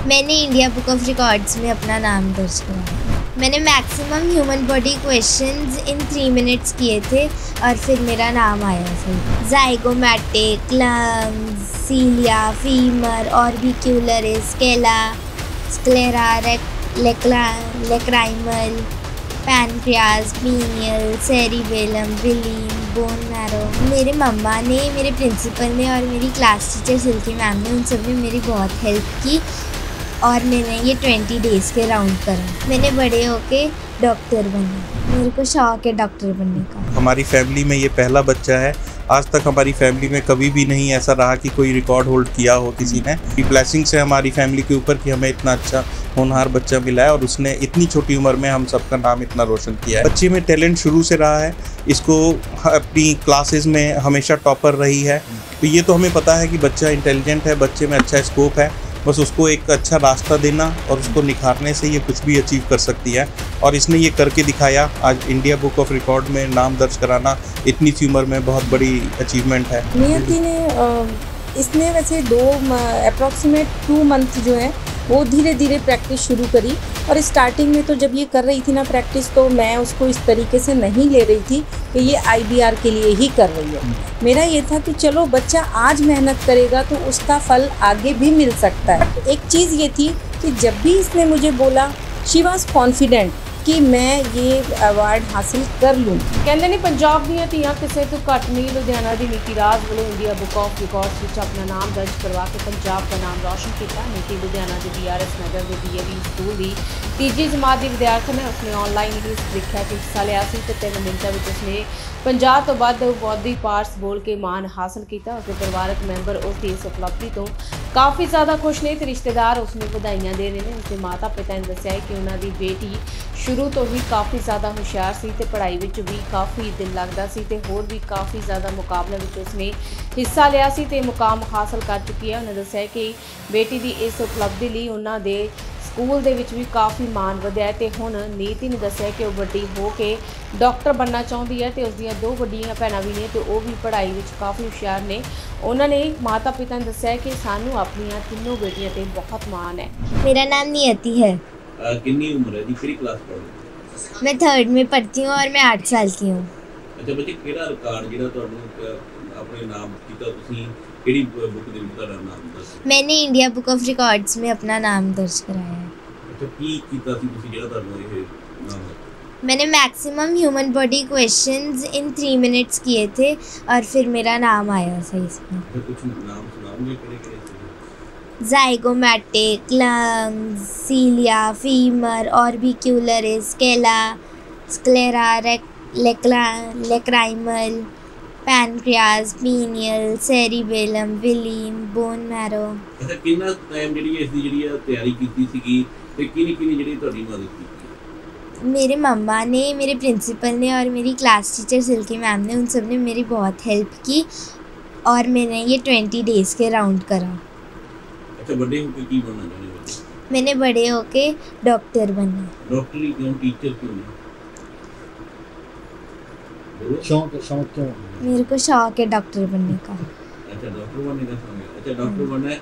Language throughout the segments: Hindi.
मैंने इंडिया बुक ऑफ रिकॉर्ड्स में अपना नाम दर्ज कराया। मैंने maximum human body questions in 3 minutes किए थे और फिर मेरा नाम आया सही। Zygomatic, lungs, cilia, femur, orbicular, scala, sclera, lacrimal, pancreas, pineal, cerebellum, villi, bone marrow. मेरे मम्मा ने, मेरे प्रिंसिपल ने और मेरी क्लास टीचर सिल्की मैम ने, उन सब ने मेरी बहुत हेल्प की और मैंने ये 20 डेज़ के राउंड करा। मैंने बड़े होके डॉक्टर बना। मेरे को शौक है डॉक्टर बनने का। हमारी फैमिली में ये पहला बच्चा है। आज तक हमारी फैमिली में कभी भी नहीं ऐसा रहा कि कोई रिकॉर्ड होल्ड किया हो किसी ने। ब्लेसिंग्स है हमारी फैमिली के ऊपर कि हमें इतना अच्छा होनहार बच्चा मिला है और उसने इतनी छोटी उम्र में हम सबका नाम इतना रोशन किया है। बच्चे में टैलेंट शुरू से रहा है। इसको अपनी क्लासेस में हमेशा टॉपर रही है। तो ये तो हमें पता है कि बच्चा इंटेलिजेंट है, बच्चे में अच्छा स्कोप है। बस उसको एक अच्छा रास्ता देना और उसको निखारने से ये कुछ भी अचीव कर सकती है और इसने ये करके दिखाया। आज इंडिया बुक ऑफ रिकॉर्ड में नाम दर्ज कराना इतनी सी उम्र में बहुत बड़ी अचीवमेंट है। नियति ने इसने वैसे अप्रॉक्सीमेट 2 मंथ जो है वो धीरे धीरे प्रैक्टिस शुरू करी और स्टार्टिंग में तो जब ये कर रही थी ना प्रैक्टिस, तो मैं उसको इस तरीके से नहीं ले रही थी कि ये IBR के लिए ही कर रही है। मेरा ये था कि चलो बच्चा आज मेहनत करेगा तो उसका फल आगे भी मिल सकता है। एक चीज़ ये थी कि जब भी इसने मुझे बोला, शी वॉज कॉन्फिडेंट कि मैं ये अवार्ड हासिल कर लूँ। ਕਹਿੰਦੇ ਨੇ ਪੰਜਾਬ ਦੀਆਂ ਧੀਆਂ ਕਿਸੇ ਤੋਂ ਘੱਟ ਨਹੀਂ। ਲੁਧਿਆਣਾ ਦੀ ਨੀਤੀ ਰਾਜ ਵੱਲੋਂ ਇੰਡੀਆ ਬੁੱਕ ਆਫ ਰਿਕਾਰਡਸ ਵਿੱਚ ਆਪਣਾ ਨਾਮ ਦਰਜ ਕਰਵਾ ਕੇ ਪੰਜਾਬ ਦਾ ਨਾਮ ਰੌਸ਼ਨ ਕੀਤਾ। ਨੀਤੀ ਲੁਧਿਆਣਾ ਦੇ BRS ਨਗਰ ਦੇ DAV ਸਕੂਲ ਦੀ ਤੀਜੀ ਜਮਾਤ ਦੀ ਵਿਦਿਆਰਥਣ ਹੈ। ਉਸਨੇ ਆਨਲਾਈਨ ਹੀ ਇਸ ਪ੍ਰੀਖਿਆ 'ਚ ਹਿੱਸਾ ਲਿਆ ਸੀ ਤੇ 3 ਮਿੰਟਾਂ ਵਿੱਚ ਉਸਨੇ 50 ਤੋਂ ਵੱਧ ਬੌਧਿਕ ਪਾਠ ਬੋਲ ਕੇ ਮਾਣ ਹਾਸਲ ਕੀਤਾ। ਉਸਦੇ ਪਰਿਵਾਰਕ ਮੈਂਬਰ ਉਸ ਦੀ ਇਸ ਉਪਲਬਧੀ ਤੋਂ ਕਾਫੀ ਜ਼ਿਆਦਾ ਖੁਸ਼ ਨੇ ਤੇ ਰਿਸ਼ਤੇਦਾਰ ਉਸ ਨੂੰ ਵਧਾਈਆਂ ਦੇ ਰਹੇ ਨੇ। ਉਸਦੇ ਮਾਤਾ ਪਿਤਾ ਨੇ ਦੱਸਿਆ ਕਿ ਉਹਨਾਂ ਦੀ ਬੇਟੀ शुरू तो ही काफ़ी ज़्यादा होशियार सी ते पढ़ाई विच भी काफ़ी दिल लगता सी ते होर भी काफ़ी ज़्यादा मुकाबले विच उसने हिस्सा लिया सी ते मुकाम हासिल कर चुकी है। उन्होंने दस्सिया कि बेटी की इस उपलब्धि लई उन्हां दे स्कूल दे विच भी काफ़ी मान वधिया है ते हुण नीति ने दस्सिया कि वो वड्डी हो के डॉक्टर बनना चाहती है ते उसदियां 2 वड्डियां भैणां भी ने ते वो भी पढ़ाई विच काफ़ी होशियार ने। उन्होंने माता पिता ने दस्सिया कि सानू अपनियां तीनों बेटियां ते बहुत मान है। मेरा नाम नियति है। कितनी उम्र है जी? किहड़ी क्लास पढ़दे? मैं 3rd में पढ़ती हूँ और मैं 8 साल की हूँ। अच्छा बच्चे, किहड़ा रिकॉर्ड जिहड़ा तुहानू अपने नाम कीता, तुसीं किहड़ी बुक दे विच तुहाडा नाम दर्ज? मैंने इंडिया बुक ऑफ रिकॉर्ड्स में अपना नाम दर्ज कराया है। अच्छा, की कीता सी तुसीं जिहड़ा तुहानू ये नाम? मैंने maximum human body questions in 3 minutes किए थे और फिर मेरा नाम आया सही इसमें। कुछ नाम सुनाओगे किहड़े-किहड़े? Zygomatic, lungs, cilia, femur, orbicular, scala, sclera, lacrimal, pancreas, pineal, cerebellum, villi, bone marrow. अच्छा, कितना टाइम जिहड़ी इस दी जिहड़ी तैयारी कीती सीगी ते किनी-किनी जिहड़ी तुहाडी मदद कीती? मेरे मम्मा ने, मेरे प्रिंसिपल ने और मेरी क्लास टीचर सिल्की मैम ने, उन सब ने मेरी बहुत हेल्प की और मैंने ये 20 डेज़ के राउंड करा। अच्छा, बड़े होके की बनना चाहते हो? मैंने बड़े होके डॉक्टर बनना। डॉक्टर ही क्यों, टीचर क्यों नहीं? शौक क्यों? मेरे को शौक है डॉक्टर बनने का। अच्छा, डॉक्टर बनने का शौक है। अच्छा, डॉक्टर बनना है।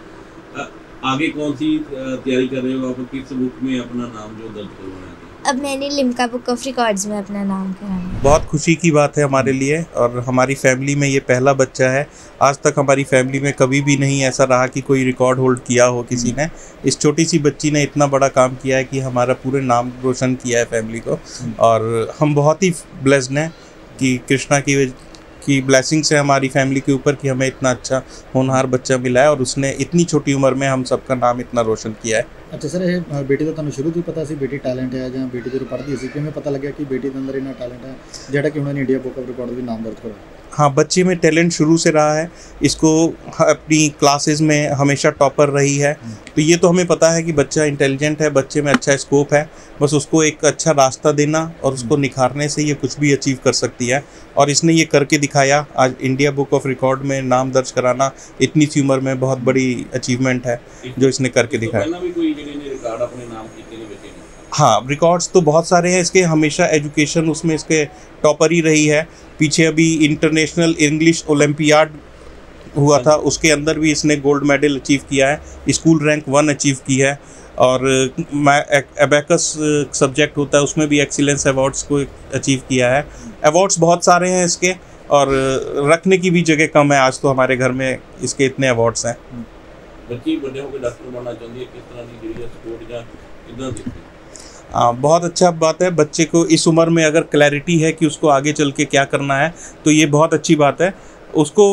आगे कौन सी तैयारी कर रहे हो आप? किस बुक में अपना नाम जो दर्ज करवाना है? अब मैंने लिम्का बुक ऑफ रिकॉर्ड्स में अपना नाम कराना। बहुत खुशी की बात है हमारे लिए और हमारी फैमिली में ये पहला बच्चा है। आज तक हमारी फैमिली में कभी भी नहीं ऐसा रहा कि कोई रिकॉर्ड होल्ड किया हो किसी ने। इस छोटी सी बच्ची ने इतना बड़ा काम किया है कि हमारा पूरे नाम रोशन किया है फैमिली को और हम बहुत ही ब्लेस्ड हैं कि कृष्णा की ब्लेसिंग्स है हमारी फैमिली के ऊपर कि हमें इतना अच्छा होनहार बच्चा मिला है और उसने इतनी छोटी उम्र में हम सबका नाम इतना रोशन किया है। अच्छा सर, ये बेटी का तुहानू शुरू तो पता सी बेटी टैलेंट है ਜਾਂ बेटी जो पढ़ती सी, किवें पता लग्या कि बेटी के अंदर इन्ना टैलेंट है जिहड़ा कि उन्होंने इंडिया बुक ऑफ रिकॉर्ड भी नाम दर्ज करवाया? हाँ, बच्चे में टैलेंट शुरू से रहा है। इसको अपनी क्लासेस में हमेशा टॉपर रही है। तो ये तो हमें पता है कि बच्चा इंटेलिजेंट है, बच्चे में अच्छा स्कोप है। बस उसको एक अच्छा रास्ता देना और उसको निखारने से ये कुछ भी अचीव कर सकती है और इसने ये करके दिखाया। आज इंडिया बुक ऑफ रिकॉर्ड में नाम दर्ज कराना इतनी सी उम्र में बहुत बड़ी अचीवमेंट है जो इसने करके दिखाया। हाँ, रिकॉर्ड्स तो बहुत सारे हैं इसके। हमेशा एजुकेशन उसमें इसके टॉपर ही रही है। पीछे अभी इंटरनेशनल इंग्लिश ओलंपियाड हुआ था उसके अंदर भी इसने गोल्ड मेडल अचीव किया है, स्कूल रैंक 1 अचीव की है। और एबेकस सब्जेक्ट होता है उसमें भी एक्सीलेंस अवार्ड्स को अचीव किया है। अवार्ड्स बहुत सारे हैं इसके और रखने की भी जगह कम है, आज तो हमारे घर में इसके इतने अवार्ड्स हैं। बच्ची बड़े होकर डॉक्टर बनना चाहती है, किस तरह की ਜਿਹੜੀ सपोर्ट या कितना देखते हैं? बहुत अच्छा बात है, बच्चे को इस उम्र में अगर क्लैरिटी है कि उसको आगे चल के क्या करना है तो ये बहुत अच्छी बात है। उसको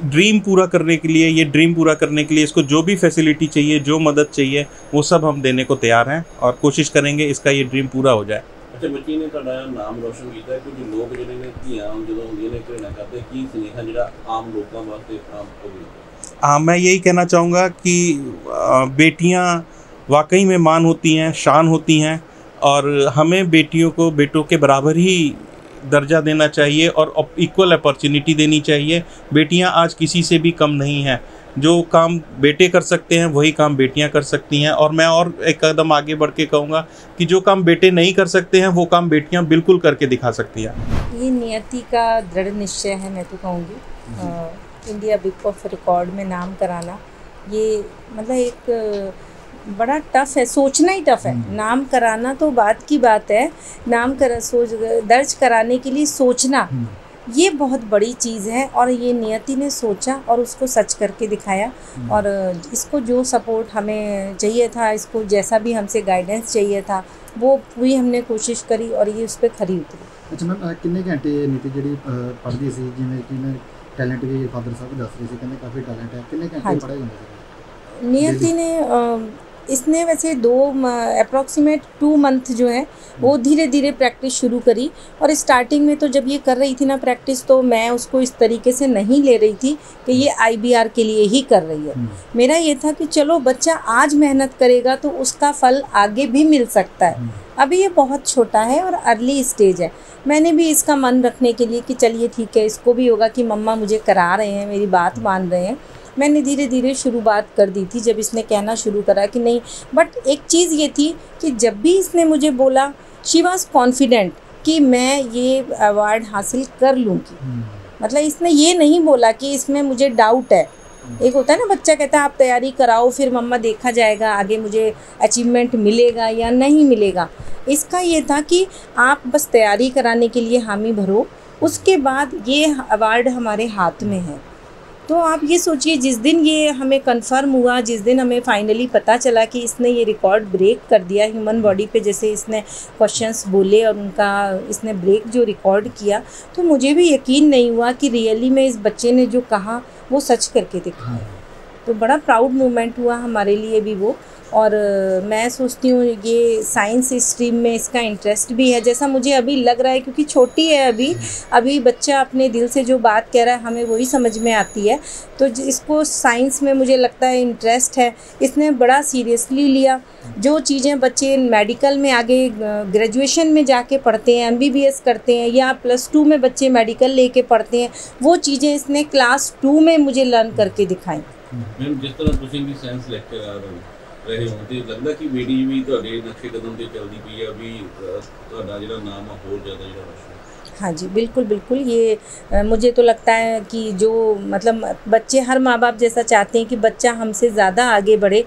ड्रीम पूरा करने के लिए, ये ड्रीम पूरा करने के लिए इसको जो भी फैसिलिटी चाहिए, जो मदद चाहिए, वो सब हम देने को तैयार हैं और कोशिश करेंगे इसका ये ड्रीम पूरा हो जाए। अच्छा, बच्ची ने ਤੁਹਾਡਾ ਨਾਮ ਰੋਸ਼ਨ ਕੀਤਾ ਹੈ, ਕੁਝ ਲੋਕ ਜਿਹੜੇ ਨੇ ਧੀਆਂ ਜਦੋਂ ਹੁੰਦੀਆਂ ਨੇ ਘृणा ਕਰਦੇ, ਕੀ ਸੁਨੇਹਾ ਜਿਹੜਾ ਆਮ ਲੋਕਾਂ ਵਾਸਤੇ ਆਮ ਹੋਵੇ? मैं यही कहना चाहूँगा कि बेटियाँ वाकई में मान होती हैं, शान होती हैं और हमें बेटियों को बेटों के बराबर ही दर्जा देना चाहिए और इक्वल अपॉर्चुनिटी देनी चाहिए। बेटियां आज किसी से भी कम नहीं हैं, जो काम बेटे कर सकते हैं वही काम बेटियां कर सकती हैं। और मैं और एक कदम आगे बढ़ के कहूँगा कि जो काम बेटे नहीं कर सकते हैं वो काम बेटियां बिल्कुल करके दिखा सकती हैं। ये नियति का दृढ़ निश्चय है, मैं तो कहूँगी। इंडिया बुक ऑफ रिकॉर्ड में नाम कराना ये मतलब एक बड़ा टफ़ है, सोचना ही टफ़ है। नाम कराना तो बात की बात है, दर्ज कराने के लिए सोचना ये बहुत बड़ी चीज़ है। और ये नियति ने सोचा और उसको सच करके दिखाया। और इसको जो सपोर्ट हमें चाहिए था, इसको जैसा भी हमसे गाइडेंस चाहिए था, वो पूरी हमने कोशिश करी और ये उस पर खरी उतरी। अच्छा मैम, कितने घंटे नीति जी पढ़ती सी, जिमें कि मैं टैलेंट भी फादर साहब भी दस रहे थे, कहते काफ़ी टैलेंट है, कितने घंटे पढ़ाई होंगे? नियति ने इसने वैसे अप्रॉक्सीमेट 2 मंथ जो है वो धीरे धीरे प्रैक्टिस शुरू करी। और स्टार्टिंग में तो जब ये कर रही थी ना प्रैक्टिस, तो मैं उसको इस तरीके से नहीं ले रही थी कि ये IBR के लिए ही कर रही है। मेरा ये था कि चलो बच्चा आज मेहनत करेगा तो उसका फल आगे भी मिल सकता है। अभी ये बहुत छोटा है और अर्ली स्टेज है। मैंने भी इसका मन रखने के लिए कि चलिए ठीक है, इसको भी होगा कि मम्मा मुझे करा रहे हैं, मेरी बात मान रहे हैं। मैंने धीरे धीरे शुरुआत कर दी थी जब इसने कहना शुरू करा कि नहीं। बट एक चीज़ ये थी कि जब भी इसने मुझे बोला, शी वॉज कॉन्फिडेंट कि मैं ये अवार्ड हासिल कर लूँगी। मतलब इसने ये नहीं बोला कि इसमें मुझे डाउट है। एक होता है ना, बच्चा कहता है आप तैयारी कराओ फिर मम्मा देखा जाएगा आगे मुझे अचीवमेंट मिलेगा या नहीं मिलेगा। इसका ये था कि आप बस तैयारी कराने के लिए हामी भरो, उसके बाद ये अवार्ड हमारे हाथ में है। तो आप ये सोचिए, जिस दिन ये हमें कंफर्म हुआ, जिस दिन हमें फाइनली पता चला कि इसने ये रिकॉर्ड ब्रेक कर दिया ह्यूमन बॉडी पे, जैसे इसने क्वेश्चंस बोले और उनका इसने ब्रेक जो रिकॉर्ड किया, तो मुझे भी यकीन नहीं हुआ कि रियली में इस बच्चे ने जो कहा वो सच करके दिखाया। तो बड़ा प्राउड मोमेंट हुआ हमारे लिए भी वो। और मैं सोचती हूँ ये साइंस स्ट्रीम में इसका इंटरेस्ट भी है, जैसा मुझे अभी लग रहा है, क्योंकि छोटी है अभी बच्चा अपने दिल से जो बात कह रहा है हमें वही समझ में आती है। तो इसको साइंस में मुझे लगता है इंटरेस्ट है, इसने बड़ा सीरियसली लिया। जो चीज़ें बच्चे मेडिकल में आगे ग्रेजुएशन में जाके पढ़ते हैं, MBBS करते हैं, या +2 में बच्चे मेडिकल लेके पढ़ते हैं, वो चीज़ें इसने क्लास 2 में मुझे लर्न करके दिखाई। मैम, जिस तरह तुम भी साइंस लेक्चरर ਰਹੇ ਹੋ ਤੇ ਲੱਗਦਾ ਕਿ ਬੇਟੀ ਵੀ ਤੁਹਾਡੇ ਨਕਸ਼ੇ ਕਦਮ ਤੇ ਚੱਲਦੀ ਪਈ ਹੈ, ਵੀ ਤੁਹਾਡਾ ਜਿਹੜਾ ਨਾਮ ਆ ਹੋਰ ਜ਼ਿਆਦਾ ਜਿਹੜਾ रोशन। हाँ जी, बिल्कुल बिल्कुल। ये मुझे तो लगता है कि जो मतलब बच्चे, हर माँ बाप जैसा चाहते हैं कि बच्चा हमसे ज़्यादा आगे बढ़े,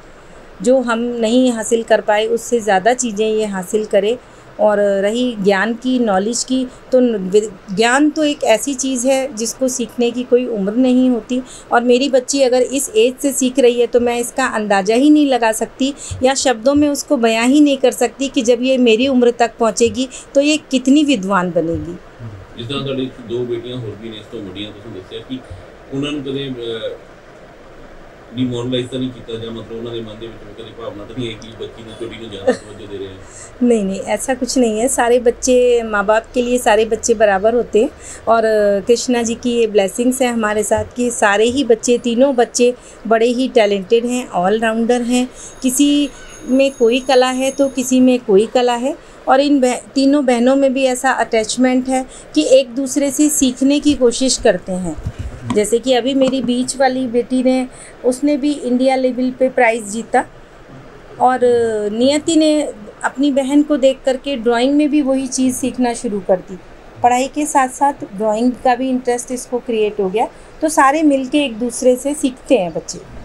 जो हम नहीं हासिल कर पाए उससे ज़्यादा चीज़ें ये हासिल करे। और रही ज्ञान की, नॉलेज की, तो ज्ञान तो एक ऐसी चीज़ है जिसको सीखने की कोई उम्र नहीं होती। और मेरी बच्ची अगर इस एज से सीख रही है तो मैं इसका अंदाज़ा ही नहीं लगा सकती या शब्दों में उसको बयां ही नहीं कर सकती कि जब ये मेरी उम्र तक पहुंचेगी तो ये कितनी विद्वान बनेगी। जिस तरह ਤੁਹਾਡੀ 2 ਬੇਟੀਆਂ ਹੋਰ ਵੀ ਨੇ ਇਸ ਤੋਂ ਵੱਡੀਆਂ, ਤੁਸੀਂ ਦੱਸਿਆ ਕਿ ਉਹਨਾਂ ਨੂੰ ਕਦੇ डिमोरलाइज तो नहीं किया, या मतलब उन्होंने मन में कभी भावना तो नहीं है कि बच्ची ने छोटी ने ज़्यादा तवज्जो दे रहे हैं? नहीं, ऐसा कुछ नहीं है। सारे बच्चे, माँ बाप के लिए सारे बच्चे बराबर होते हैं। और कृष्णा जी की ये ब्लेसिंग्स है हमारे साथ कि सारे ही बच्चे, तीनों बच्चे बड़े ही टैलेंटेड हैं, ऑलराउंडर हैं। किसी में कोई कला है तो किसी में कोई कला है। और इन तीनों बहनों में भी ऐसा अटैचमेंट है कि एक दूसरे से सीखने की कोशिश करते हैं। जैसे कि अभी मेरी बीच वाली बेटी ने, उसने भी इंडिया लेवल पे प्राइज़ जीता। और नियति ने अपनी बहन को देख करके ड्राइंग में भी वही चीज़ सीखना शुरू कर दी। पढ़ाई के साथ साथ ड्राइंग का भी इंटरेस्ट इसको क्रिएट हो गया। तो सारे मिलके एक दूसरे से सीखते हैं बच्चे।